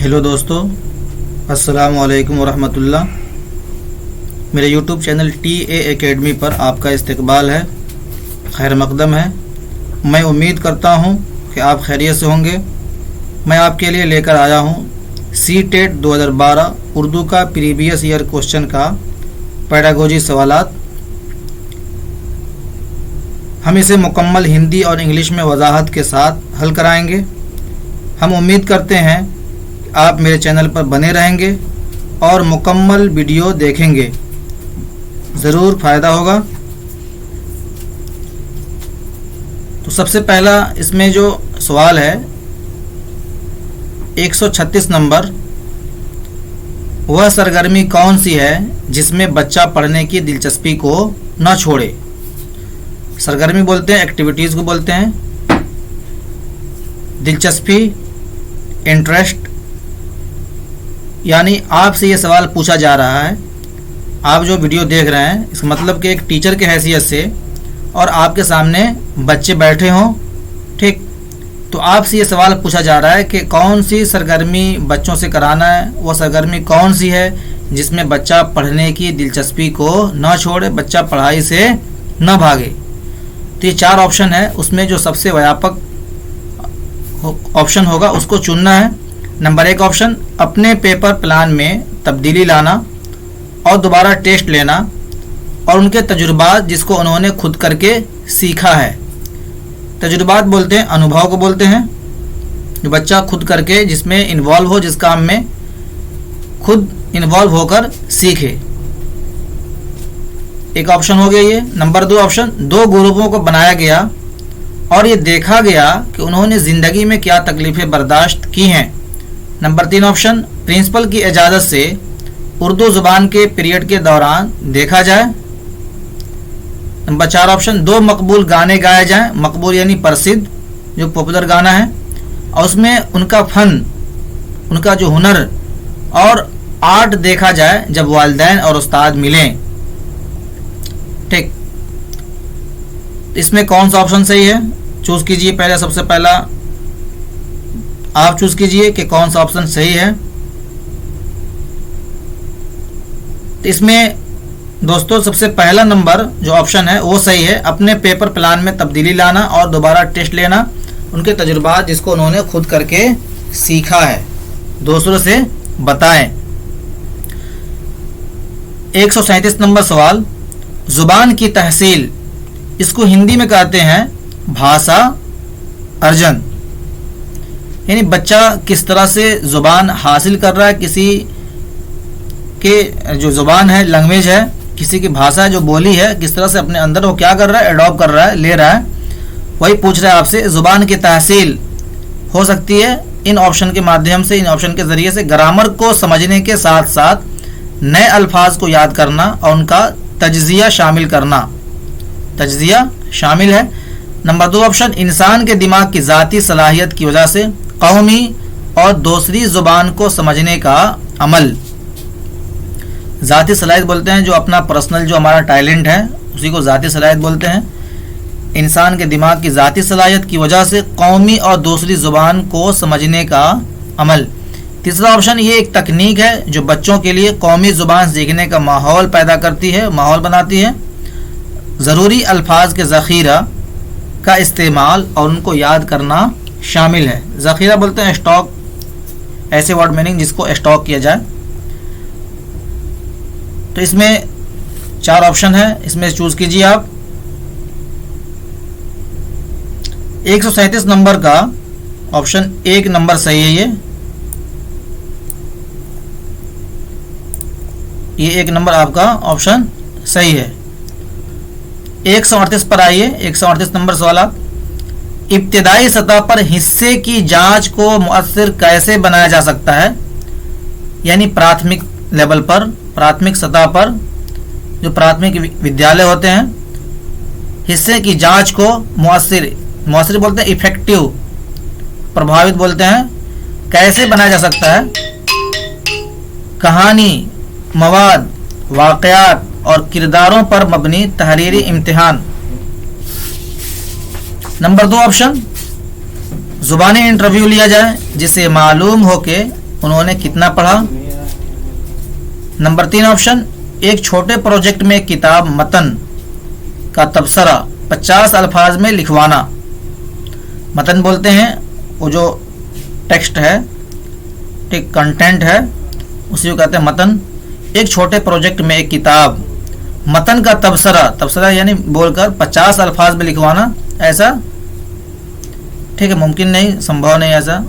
Hello दोस्तों, अस्सलाम वालेकुम वरहमतुल्लाह। मेरे यूट्यूब चैनल TA एकेडमी पर आपका इस्तकबाल है, खैर मकदम है। मैं उम्मीद करता हूँ कि आप खैरियत से होंगे। मैं आपके लिए लेकर आया हूँ CTET 2012 उर्दू का प्रीवियस ईयर क्वेश्चन का पेडागोजी सवालात। हम इसे मुकम्मल हिंदी और इंग्लिश में वजाहत के साथ हल कराएंगे। हम उम्मीद करते हैं आप मेरे चैनल पर बने रहेंगे और मुकम्मल वीडियो देखेंगे, ज़रूर फ़ायदा होगा। तो सबसे पहला इसमें जो सवाल है 136 नंबर, वह सरगर्मी कौन सी है जिसमें बच्चा पढ़ने की दिलचस्पी को न छोड़े। सरगर्मी बोलते हैं, एक्टिविटीज़ को बोलते हैं। दिलचस्पी, इंटरेस्ट, यानी आपसे ये सवाल पूछा जा रहा है। आप जो वीडियो देख रहे हैं इसका मतलब कि एक टीचर के हैसियत से और आपके सामने बच्चे बैठे हों, ठीक, तो आपसे ये सवाल पूछा जा रहा है कि कौन सी सरगर्मी बच्चों से कराना है। वो सरगर्मी कौन सी है जिसमें बच्चा पढ़ने की दिलचस्पी को न छोड़े, बच्चा पढ़ाई से न भागे। तो ये 4 ऑप्शन है, उसमें जो सबसे व्यापक ऑप्शन होगा उसको चुनना है। नंबर 1 ऑप्शन, अपने पेपर प्लान में तब्दीली लाना और दोबारा टेस्ट लेना और उनके तजुर्बात जिसको उन्होंने खुद करके सीखा है। तजुर्बात बोलते हैं, अनुभव को बोलते हैं, जो बच्चा खुद करके जिसमें इन्वॉल्व हो, जिस काम में खुद इन्वॉल्व होकर सीखे। एक ऑप्शन हो गया ये। नंबर 2 ऑप्शन, 2 ग्रुपों को बनाया गया और ये देखा गया कि उन्होंने ज़िंदगी में क्या तकलीफ़ें बर्दाश्त की हैं। नंबर 3 ऑप्शन, प्रिंसिपल की इजाज़त से उर्दू ज़ुबान के पीरियड के दौरान देखा जाए। नंबर 4 ऑप्शन, 2 मकबूल गाने गाए जाएं। मकबूल यानी प्रसिद्ध, जो पॉपुलर गाना है, और उसमें उनका फ़न, उनका जो हुनर और आर्ट देखा जाए जब वालिदैन और उस्ताद मिलें। ठीक, इसमें कौन सा ऑप्शन सही है, चूज़ कीजिए। पहले सबसे पहला आप चूज़ कीजिए कि कौन सा ऑप्शन सही है। तो इसमें दोस्तों सबसे पहला नंबर जो ऑप्शन है वो सही है, अपने पेपर प्लान में तब्दीली लाना और दोबारा टेस्ट लेना, उनके तजुर्बात जिसको उन्होंने खुद करके सीखा है, दूसरों से बताएं। 137 नंबर सवाल, ज़ुबान की तहसील, इसको हिंदी में कहते हैं भाषा अर्जन। यानी बच्चा किस तरह से ज़ुबान हासिल कर रहा है, किसी के जो ज़ुबान है, लैंग्वेज है, किसी की भाषा है, जो बोली है, किस तरह से अपने अंदर वो क्या कर रहा है, एडॉप्ट कर रहा है, ले रहा है, वही पूछ रहा है आपसे। ज़ुबान की तहसील हो सकती है इन ऑप्शन के माध्यम से, इन ऑप्शन के ज़रिए से ग्रामर को समझने के साथ साथ नए अल्फाज को याद करना और उनका तज्ज़िया शामिल करना। तज्ज़िया शामिल है। नंबर 2 ऑप्शन, इंसान के दिमाग की ज़ाती सलाहियत की वजह से कौमी और दूसरी ज़ुबान को समझने का अमल। ज़ाती सलाहियत बोलते हैं जो अपना पर्सनल जो हमारा टैलेंट है उसी को ज़ाती सलाहियत बोलते हैं। इंसान के दिमाग की ज़ाती सलाहियत की वजह से कौमी और दूसरी ज़ुबान को समझने का अमल। तीसरा ऑप्शन, ये एक तकनीक है जो बच्चों के लिए कौमी ज़ुबान सीखने का माहौल पैदा करती है, माहौल बनाती है। ज़रूरी अल्फाज के ज़ख़ीरा का इस्तेमाल और उनको याद करना शामिल है। ज़ख़ीरा बोलते हैं स्टॉक, ऐसे वर्ड मीनिंग जिसको स्टॉक किया जाए। तो इसमें 4 ऑप्शन है, इसमें चूज़ कीजिए आप। 137 नंबर का ऑप्शन 1 नंबर सही है। ये 1 नंबर आपका ऑप्शन सही है। 138 पर आइए। 138 नंबर सवाल, इब्तिदाई सतह पर हिस्से की जांच को मुअस्सिर कैसे बनाया जा सकता है। यानी प्राथमिक लेवल पर, प्राथमिक सतह पर जो प्राथमिक विद्यालय होते हैं, हिस्से की जांच को मुअस्सिर बोलते हैं, इफेक्टिव, प्रभावित बोलते हैं, कैसे बनाया जा सकता है। कहानी, मवाद, वाक़यात और किरदारों पर मबनी तहरीरी इम्तिहान। नंबर 2 ऑप्शन, ज़ुबानी इंटरव्यू लिया जाए जिससे मालूम हो कि उन्होंने कितना पढ़ा। नंबर 3 ऑप्शन, एक छोटे प्रोजेक्ट में किताब मतन का तबसरा 50 अल्फाज में लिखवाना। मतन बोलते हैं वो जो टेक्स्ट है, ठीक, कंटेंट है, उसी को कहते हैं मतन। एक छोटे प्रोजेक्ट में एक किताब मतन का तबसरा यानी बोलकर 50 अल्फाज में लिखवाना, ऐसा ठीक है मुमकिन नहीं, संभव नहीं ऐसा।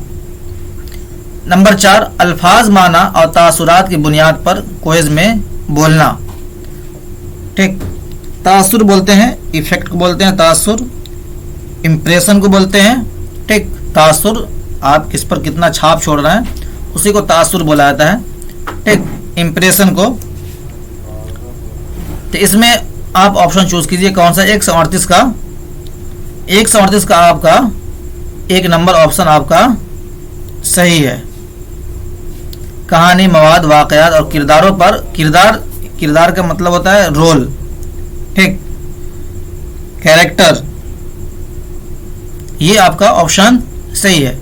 नंबर 4, अल्फाज माना और तासुरात की बुनियाद पर क्विज में बोलना। ठीक, तासुर बोलते हैं, इफेक्ट को बोलते हैं तासुर, इम्प्रेशन को बोलते हैं। ठीक, तासुर आप किस पर कितना छाप छोड़ रहे हैं उसी को तासुर बोला जाता है। ठीक, इम्प्रेशन को। तो इसमें आप ऑप्शन चूज कीजिए कौन सा। 138 का आपका 1 नंबर ऑप्शन आपका सही है। कहानी, मवाद, वाकयात और किरदारों पर, किरदार का मतलब होता है रोल, ठीक, कैरेक्टर, ये आपका ऑप्शन सही है।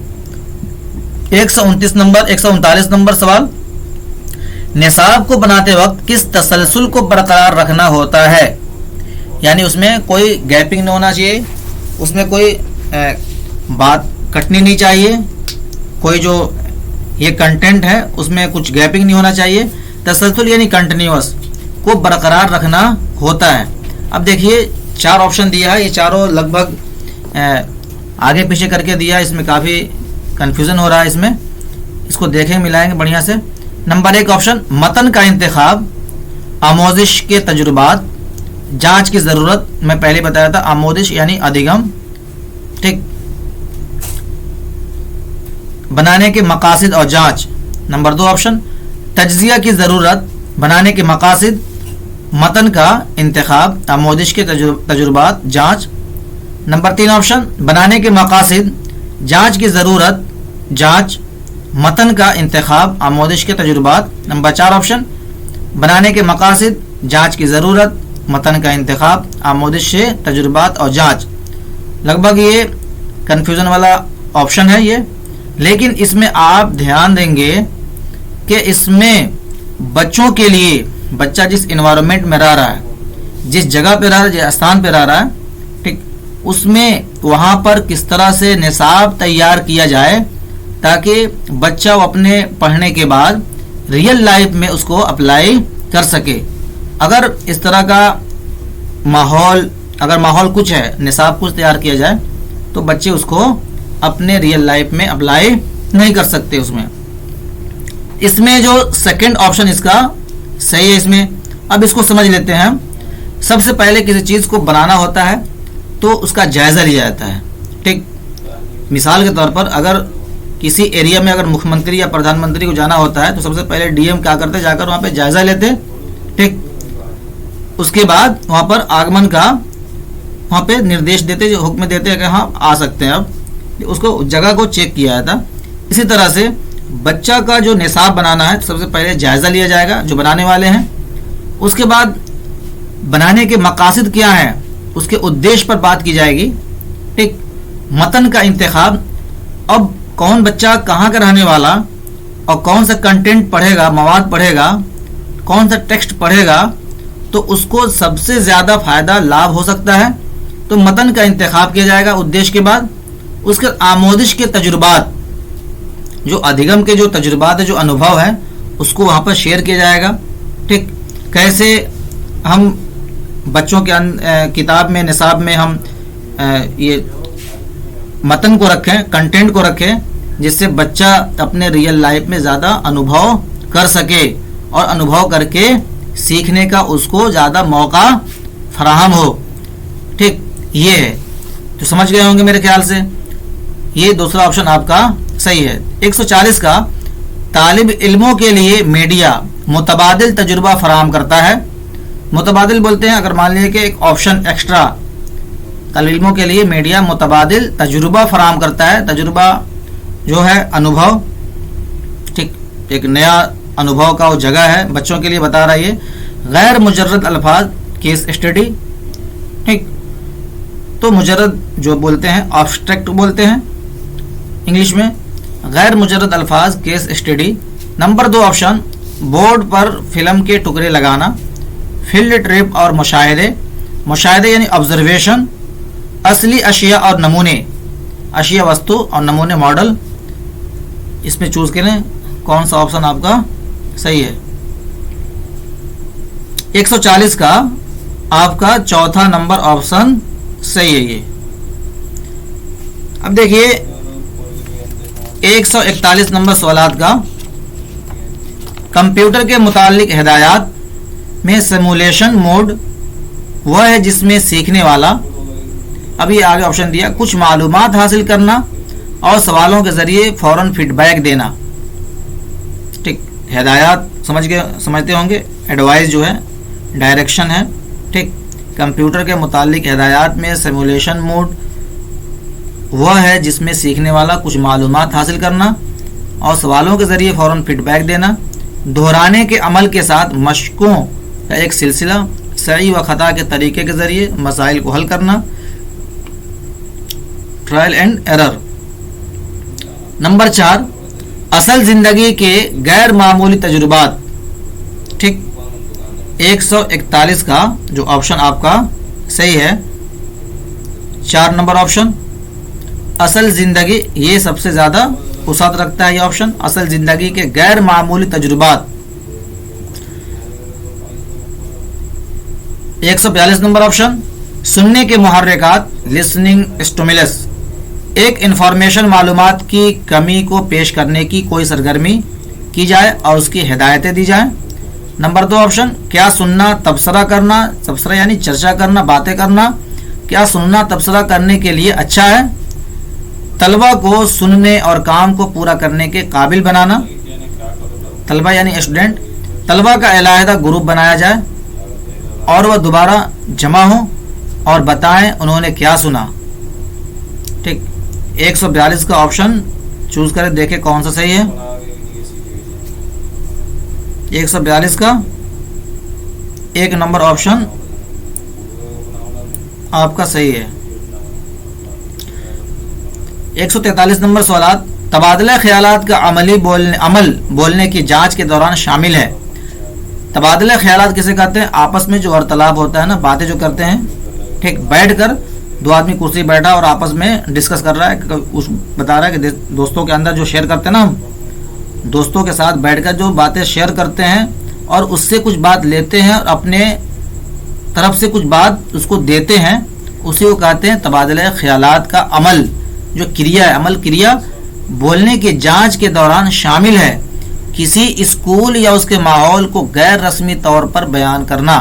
139 नंबर सवाल, निसाब को बनाते वक्त किस तसलसल को बरकरार रखना होता है। यानी उसमें कोई गैपिंग नहीं होना चाहिए, उसमें कोई बात कटनी नहीं चाहिए, कोई जो ये कंटेंट है उसमें कुछ गैपिंग नहीं होना चाहिए। तसलसल यानी कंटिन्यूअस को बरकरार रखना होता है। अब देखिए 4 ऑप्शन दिया है, ये चारों लगभग आगे पीछे करके दिया है, इसमें काफ़ी कन्फ्यूज़न हो रहा है इसमें, इसको देखें मिलाएंगे बढ़िया से। नंबर 1 ऑप्शन, मतन का इंतखाब, आमोदिश के तजुर्बात, जांच की ज़रूरत, मैं पहले बताया था आमोदिश यानी अधिगम, ठीक, बनाने के मकासिद और जांच। नंबर 2 ऑप्शन, तज्जिया की ज़रूरत, बनाने के मकासिद, मतन का इंतखाब, आमोदिश के तजुर्बात, जांच। नंबर 3 ऑप्शन, बनाने के मकासिद, जांच की ज़रूरत, जांच, मतन का इंतखाब, आमोदिश के तजुर्बात। नंबर 4 ऑप्शन, बनाने के मकासिद, जांच की ज़रूरत, मतन का इंतखाब, आमोदिश से तजुर्बात और जांच। लगभग ये कन्फ्यूज़न वाला ऑप्शन है ये, लेकिन इसमें आप ध्यान देंगे कि इसमें बच्चों के लिए, बच्चा जिस इन्वायरमेंट में रह रहा है, जिस जगह पे रह रहा है, जिस स्थान पे रह रहा है, ठीक, उसमें वहाँ पर किस तरह से निसाब तैयार किया जाए ताकि बच्चा अपने पढ़ने के बाद रियल लाइफ में उसको अप्लाई कर सके। अगर इस तरह का माहौल कुछ है, निसाब कुछ तैयार किया जाए, तो बच्चे उसको अपने रियल लाइफ में अप्लाई नहीं कर सकते उसमें। इसमें जो सेकंड ऑप्शन इसका सही है इसमें। अब इसको समझ लेते हैं हम। सबसे पहले किसी चीज़ को बनाना होता है तो उसका जायज़ा लिया जाता है, ठीक। मिसाल के तौर पर अगर किसी एरिया में अगर मुख्यमंत्री या प्रधानमंत्री को जाना होता है तो सबसे पहले डीएम क्या करते, जाकर वहाँ पे जायज़ा लेते, ठीक। उसके बाद वहाँ पर आगमन का वहाँ पे निर्देश देते, जो हुक्म देते हैं कि हाँ आ सकते हैं, अब उसको जगह को चेक किया जाता। इसी तरह से बच्चा का जो निसाब बनाना है तो सबसे पहले जायज़ा लिया जाएगा जो बनाने वाले हैं। उसके बाद बनाने के मकासद क्या हैं, उसके उद्देश्य पर बात की जाएगी, ठीक। मतन का इंतखाब, अब कौन बच्चा कहाँ का रहने वाला और कौन सा कंटेंट पढ़ेगा, मवाद पढ़ेगा, कौन सा टेक्स्ट पढ़ेगा, तो उसको सबसे ज़्यादा फ़ायदा लाभ हो सकता है, तो मतन का इंतखाब किया जाएगा उद्देश्य के बाद। उसके आमोदिश के तजुर्बात, जो अधिगम के जो तजुर्बात है, जो अनुभव है, उसको वहाँ पर शेयर किया जाएगा, ठीक। कैसे हम बच्चों के किताब में, निसाब में हम ये मतन को रखें, कंटेंट को रखें, जिससे बच्चा अपने रियल लाइफ में ज़्यादा अनुभव कर सके और अनुभव करके सीखने का उसको ज़्यादा मौका फराहम हो, ठीक। ये है, तो समझ गए होंगे मेरे ख्याल से। ये दूसरा ऑप्शन आपका सही है। 140 का, तालिब इल्मों के लिए मीडिया मुतबादिल तजुर्बा फराहम करता है। मुतबादिल बोलते हैं अगर मान लीजिए कि एक ऑप्शन एक्स्ट्रा, तालिब इल्मों के लिए मीडिया मुतबादिल तजुर्बा फराहम करता है। तजुर्बा जो है अनुभव, ठीक, एक नया अनुभव का वो जगह है, बच्चों के लिए बता रहा है ये। गैर मुजर्रद अल्फाज, केस स्टडी, ठीक। तो मुजर्रद जो बोलते हैं, ऑब्स्ट्रैक्ट बोलते हैं इंग्लिश में, गैर मुजर्रद अल्फाज case study. Number 2 option board पर फिल्म के टुकड़े लगाना, फील्ड ट्रिप और मुशाहिदे, मुशाहिदे यानी ऑब्जर्वेशन, असली अशिया और नमूने, अशिया वस्तु और नमूने मॉडल। इसमें चूज करें कौन सा ऑप्शन आपका सही है। 140 का आपका चौथा नंबर ऑप्शन सही है ये। अब देखिए 141 नंबर सवालात का, कंप्यूटर के मुतालिक हिदायत में सिमुलेशन मोड वह है जिसमें सीखने वाला, अभी आगे ऑप्शन दिया, कुछ मालूमात हासिल करना और सवालों के जरिए फौरन फीडबैक देना। ठीक, हिदायत समझते होंगे, एडवाइस जो है डायरेक्शन है। ठीक, कंप्यूटर के मुतालिक हिदायत में सिमुलेशन मोड वह है जिसमें सीखने वाला कुछ मालूमात हासिल करना और सवालों के ज़रिए फ़ौरन फीडबैक देना, दोहराने के अमल के साथ मशकों का एक सिलसिला, सही व ख़ता के तरीके के ज़रिए मसाइल को हल करना, ट्रायल एंड एरर। नंबर 4 असल ज़िंदगी के गैर मामूली तजुर्बात। ठीक, 141 का जो ऑप्शन आपका सही है, 4 नंबर ऑप्शन असल ज़िंदगी, ये सबसे ज़्यादा वसाअत रखता है ये ऑप्शन, असल ज़िंदगी के गैर मामूली तजुर्बात। 142 नंबर ऑप्शन सुनने के मुहर्रिकात, लिसनिंग स्टिमुलस, एक इंफॉर्मेशन मालूमात की कमी को पेश करने की कोई सरगर्मी की जाए और उसकी हिदायतें दी जाए। नंबर 2 ऑप्शन क्या सुनना तबसरा करना, तबसरा यानी चर्चा करना, बातें करना, क्या सुनना तबसरा करने के लिए अच्छा है, तलबा को सुनने और काम को पूरा करने के काबिल बनाना, तलबा यानी स्टूडेंट, तलबा का अलहदा ग्रुप बनाया जाए और वह दोबारा जमा हो और बताएं उन्होंने क्या सुना। ठीक, 142 का ऑप्शन चूज करें, देखें कौन सा सही है। 142 का 1 नंबर ऑप्शन आपका सही है। 143 नंबर सवालात तबादला ख्यालात का अमल बोलने की जांच के दौरान शामिल है। तबादला ख्यालात किसे कहते हैं? आपस में जो वार्तालाप होता है ना, बातें जो करते हैं। ठीक, बैठकर दो आदमी कुर्सी बैठा और आपस में डिस्कस कर रहा है, उस बता रहा है कि दोस्तों के अंदर जो शेयर करते हैं ना, हम दोस्तों के साथ बैठकर जो बातें शेयर करते हैं और उससे कुछ बात लेते हैं और अपने तरफ से कुछ बात उसको देते हैं, उसी को कहते हैं तबादला ख्यालात का अमल। जो क्रिया है, अमल क्रिया बोलने की जांच के दौरान शामिल है। किसी स्कूल या उसके माहौल को गैर रस्मी तौर पर बयान करना।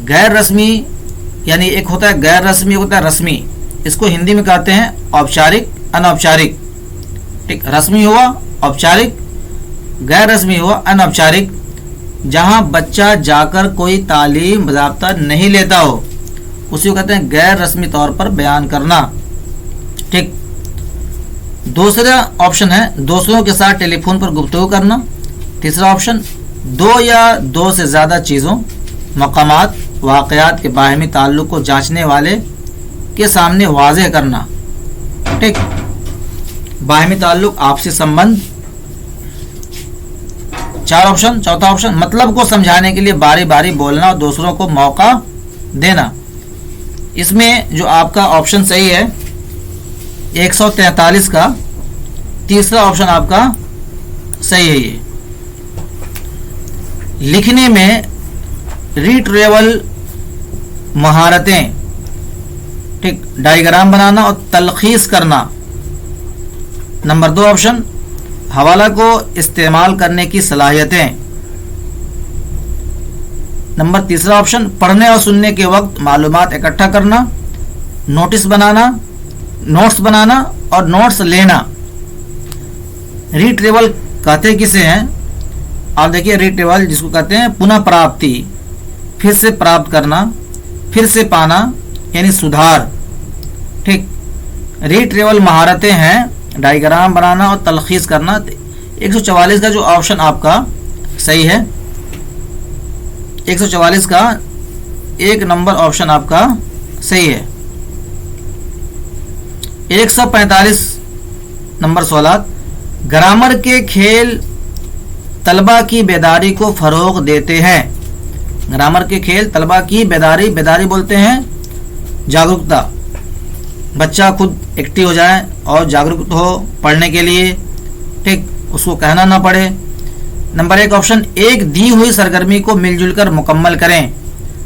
गैर रस्मी यानी एक होता है गैर रस्मी, होता है रस्मी। इसको हिंदी में कहते हैं औपचारिक, अनौपचारिक। ठीक, रस्मी हुआ औपचारिक, गैर रस्मी हुआ अनौपचारिक। जहां बच्चा जाकर कोई तालीम ज़ाब्ता नहीं लेता हो, उसी को कहते हैं गैर रस्मी तौर पर बयान करना। ठीक, दूसरा ऑप्शन है दोस्तों के साथ टेलीफोन पर गुफ्तगू करना। तीसरा ऑप्शन 2 या 2 से ज़्यादा चीज़ों, मकामात, वाक़यात के बाहमी ताल्लुक़ को जांचने वाले के सामने वाज़ेह करना। ठीक, बाहमी ताल्लुक़, आपसी संबंध। 4 ऑप्शन, चौथा ऑप्शन मतलब को समझाने के लिए बारी बारी बोलना और दूसरों को मौका देना। इसमें जो आपका ऑप्शन सही है 143 का तीसरा ऑप्शन आपका सही है। ये लिखने में रिट्रीवल महारतें। ठीक, डायग्राम बनाना और तलखीस करना। नंबर 2 ऑप्शन हवाला को इस्तेमाल करने की सलाहियतें। नंबर तीसरा ऑप्शन पढ़ने और सुनने के वक्त मालूमात इकट्ठा करना, नोट्स बनाना और नोट्स लेना। रिट्रीवल कहते किसे हैं? आप देखिए, रिट्रीवल जिसको कहते हैं पुनः प्राप्ति, फिर से प्राप्त करना, फिर से पाना, यानी सुधार। ठीक, रिट्रीवल महारतें हैं डायग्राम बनाना और तलखीस करना। 144 का जो ऑप्शन आपका सही है, 144 का 1 नंबर ऑप्शन आपका सही है। 145 नंबर सवालात ग्रामर के खेल तलबा की बेदारी को फरोग देते हैं। ग्रामर के खेल तलबा की बेदारी बोलते हैं जागरूकता, बच्चा खुद एक्टिव हो जाए और जागरूक हो पढ़ने के लिए, ठीक, उसको कहना ना पड़े। नंबर 1 ऑप्शन, एक दी हुई सरगर्मी को मिलजुल कर मुकम्मल करें।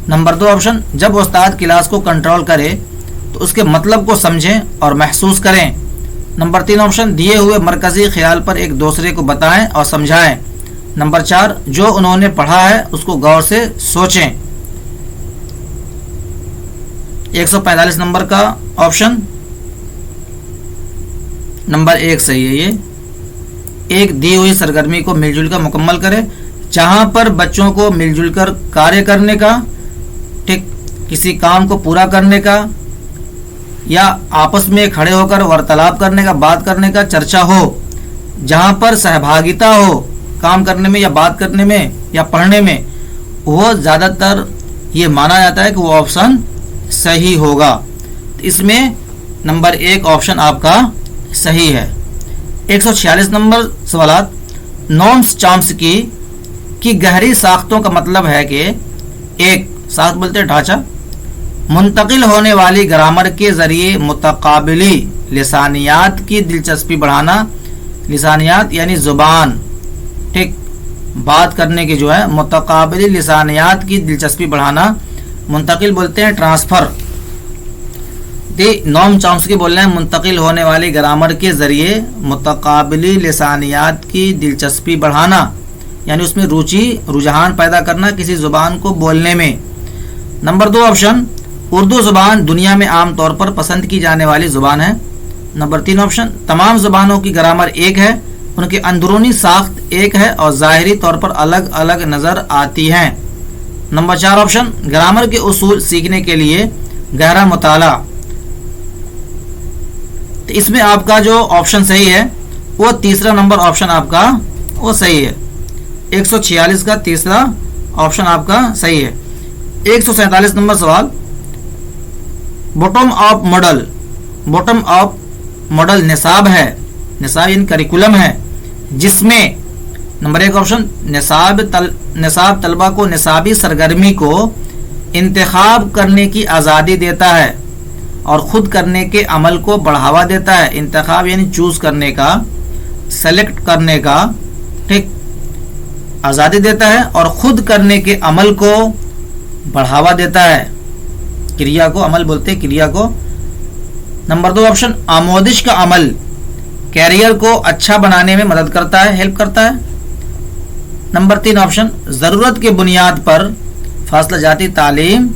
नंबर 2 ऑप्शन, जब उस्ताद क्लास को कंट्रोल करे तो उसके मतलब को समझें और महसूस करें। नंबर 3 ऑप्शन, दिए हुए मरकजी ख्याल पर एक दूसरे को बताएं और समझाएं। नंबर 4, जो उन्होंने पढ़ा है उसको गौर से सोचें। 145 नंबर का ऑप्शन नंबर 1 सही है। ये एक दी हुई सरगर्मी को मिलजुल कर मुकम्मल करें, जहां पर बच्चों को मिलजुल कर कार्य करने का, ठीक, किसी काम को पूरा करने का या आपस में खड़े होकर वार्तालाप करने का, बात करने का, चर्चा हो, जहां पर सहभागिता हो काम करने में या बात करने में या पढ़ने में, वो ज़्यादातर ये माना जाता है कि वो ऑप्शन सही होगा। तो इसमें नंबर 1 ऑप्शन आपका सही है। 146 नंबर सवालात, नॉर्म्स चॉम्स्की की गहरी साख्तों का मतलब है कि एक, साख्त बोलते हैं ढांचा, मुंतकिल होने वाली ग्रामर के जरिए मुतकाबिली लिसानियात की दिलचस्पी बढ़ाना। लिसानियात यानी जुबान, ठीक, बात करने की जो है मुतकाबिली लिसानियात की दिलचस्पी बढ़ाना। मुंतकिल बोलते हैं ट्रांसफर। नॉर्म चॉम्स्की बोल रहे हैं मुंतकिल होने वाली ग्रामर के जरिए मुतकाबिली लिसानियात की दिलचस्पी बढ़ाना, यानी उसमें रुचि, रुझान पैदा करना किसी जुबान को बोलने में। नंबर 2 ऑप्शन, उर्दू जुबान दुनिया में आम तौर पर पसंद की जाने वाली जुबान है। नंबर 3 ऑप्शन, तमाम जुबानों की ग्रामर एक है, उनकी अंदरूनी साख्त एक है और ज़ाहिरी तौर पर अलग अलग नज़र आती हैं। नंबर 4 ऑप्शन, ग्रामर के उसूल सीखने के लिए गहरा मुताला। तो इसमें आपका जो ऑप्शन सही है वो तीसरा नंबर ऑप्शन आपका वो सही है। 146 का तीसरा ऑप्शन आपका सही है। 147 नंबर सवाल, bottom of model, bottom of model निसाब है, निसाब यानी करिकुलम है, जिसमें नंबर 1 ऑप्शन, निसाब तलबा को निसाबी सरगर्मी को इंतखाब करने की आज़ादी देता है और खुद करने के अमल को बढ़ावा देता है। इंतखाब यानी चूज करने का, सेलेक्ट करने का, ठीक, आज़ादी देता है और खुद करने के अमल को बढ़ावा देता है। क्रिया को अमल बोलते हैं, क्रिया को। नंबर 2 ऑप्शन, आमोदिश का अमल कैरियर को अच्छा बनाने में मदद करता है, हेल्प करता है। नंबर 3 ऑप्शन, ज़रूरत के बुनियाद पर फासला जाती तालीम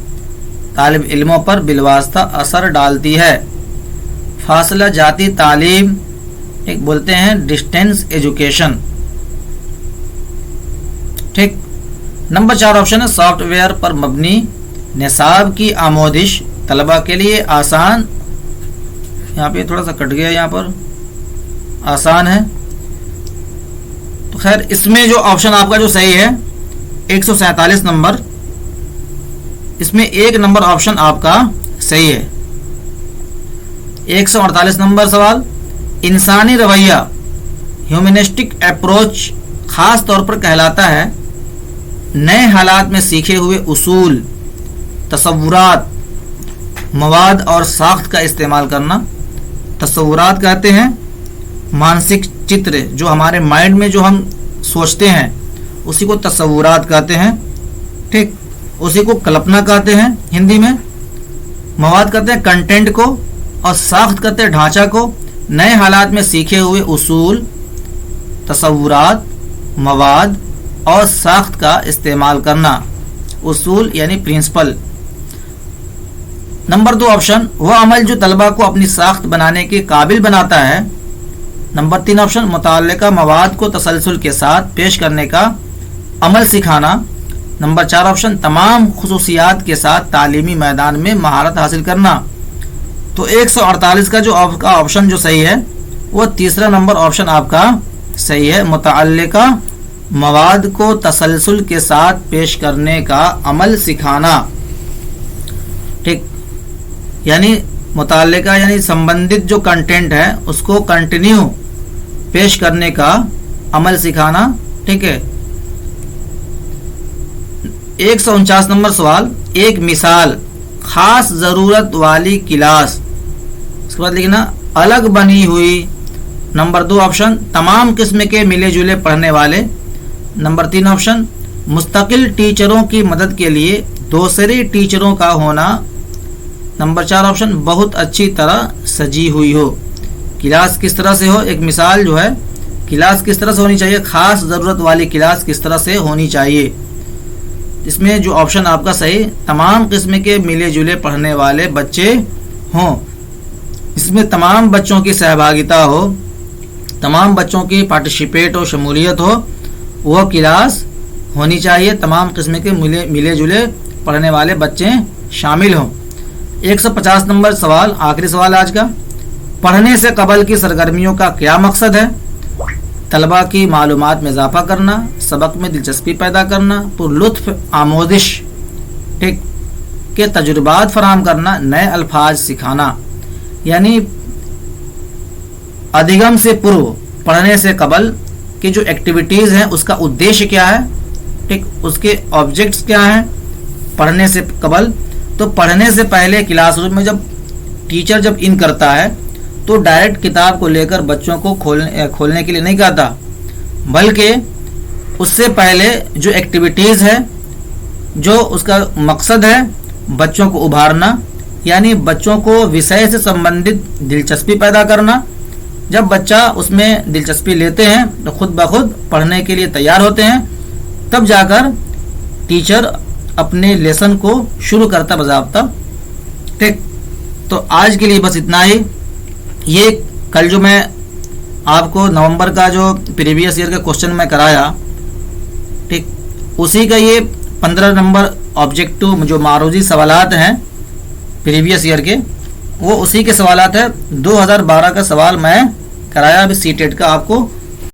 तालिब इल्मों पर बिलवास्ता असर डालती है। फासला जाती तालीम एक बोलते हैं डिस्टेंस एजुकेशन, ठीक। नंबर 4 ऑप्शन है, सॉफ्टवेयर पर मबनी निसाब की आमोदिश तलबा के लिए आसान, यहाँ पे थोड़ा सा कट गया, यहाँ पर आसान है। तो खैर इसमें जो ऑप्शन आपका जो सही है 147 नंबर, इसमें 1 नंबर ऑप्शन आपका सही है। 148 नंबर सवाल, इंसानी रवैया ह्यूमनिस्टिक अप्रोच खास तौर पर कहलाता है नए हालात में सीखे हुए उसूल, तसव्वुरात, मवाद और साख्त का इस्तेमाल करना। तसव्वुरात कहते हैं मानसिक चित्र, जो हमारे माइंड में जो हम सोचते हैं उसी को तसव्वुरात कहते हैं, ठीक। उसी को कल्पना कहते हैं हिंदी में। मवाद कहते हैं कंटेंट को और साख्त कहते हैं ढांचा को। नए हालात में सीखे हुए उसूल, तसव्वुरात, मवाद और साख्त का इस्तेमाल करना। उसूल यानी प्रिंसिपल। नंबर 2 ऑप्शन, वह अमल जो तलबा को अपनी साख्त बनाने के काबिल बनाता है। नंबर 3 ऑप्शन, मुताल्लिका मवाद को तसलसल के साथ पेश करने का अमल सिखाना। नंबर 4 ऑप्शन, तमाम खुसूसियात के साथ तालीमी मैदान में महारत हासिल करना। तो 148 का जो आपका ऑप्शन जो सही है वो तीसरा नंबर ऑप्शन आपका सही है, मुताल्लिका मवाद को तसलसल के साथ पेश करने का अमल सिखाना, ठीक। यानी मुताल्लिका यानी संबंधित जो कंटेंट है उसको कंटिन्यू पेश करने का अमल सिखाना। ठीक है। 149 नंबर सवाल, एक मिसाल, खास ज़रूरत वाली क्लास। इसके बाद लिखना अलग बनी हुई। नंबर 2 ऑप्शन, तमाम किस्म के मिले जुले पढ़ने वाले। नंबर 3 ऑप्शन, मुस्तकिल टीचरों की मदद के लिए दूसरे टीचरों का होना। नंबर 4 ऑप्शन, बहुत अच्छी तरह सजी हुई हो। क्लास किस तरह से हो, एक मिसाल जो है क्लास किस तरह से होनी चाहिए, खास ज़रूरत वाली क्लास किस तरह से होनी चाहिए। इसमें जो ऑप्शन आपका सही, तमाम किस्म के मिले जुले पढ़ने वाले बच्चे हों। इसमें तमाम बच्चों की सहभागिता हो, तमाम बच्चों की पार्टिसिपेट हो, शमूलियत हो, वह क्लास होनी चाहिए। तमाम किस्म के मिले जुले पढ़ने वाले बच्चे शामिल हों। 150 नंबर सवाल, आखिरी सवाल आज का, पढ़ने से कबल की सरगर्मियों का क्या मकसद है। तलबा की मालूमात में इजाफा करना, सबक में दिलचस्पी पैदा करना, पुरलुत्फ आमोदिश ठीक के तजुर्बात फराहम करना, नए अल्फाज सिखाना। यानी अधिगम से पूर्व, पढ़ने से कबल की जो एक्टिविटीज़ हैं उसका उद्देश्य क्या है, ठीक, उसके ऑब्जेक्ट्स क्या हैं। पढ़ने से कबल, तो पढ़ने से पहले क्लासरूम में जब टीचर जब इन करता है तो डायरेक्ट किताब को लेकर बच्चों को खोलने के लिए नहीं कहता, बल्कि उससे पहले जो एक्टिविटीज़ है, जो उसका मकसद है बच्चों को उभारना, यानी बच्चों को विषय से संबंधित दिलचस्पी पैदा करना। जब बच्चा उसमें दिलचस्पी लेते हैं तो खुद ब खुद पढ़ने के लिए तैयार होते हैं, तब जाकर टीचर अपने लेसन को शुरू करता बज़ाब्ता। ठीक, तो आज के लिए बस इतना ही। ये कल जो मैं आपको नवंबर का जो प्रीवियस ईयर का क्वेश्चन मैं कराया, ठीक, उसी का ये 15 नंबर ऑब्जेक्टिव जो मारूजी सवालात हैं प्रीवियस ईयर के, वो उसी के सवालात है। 2012 का सवाल मैं कराया, अभी सीटेट का आपको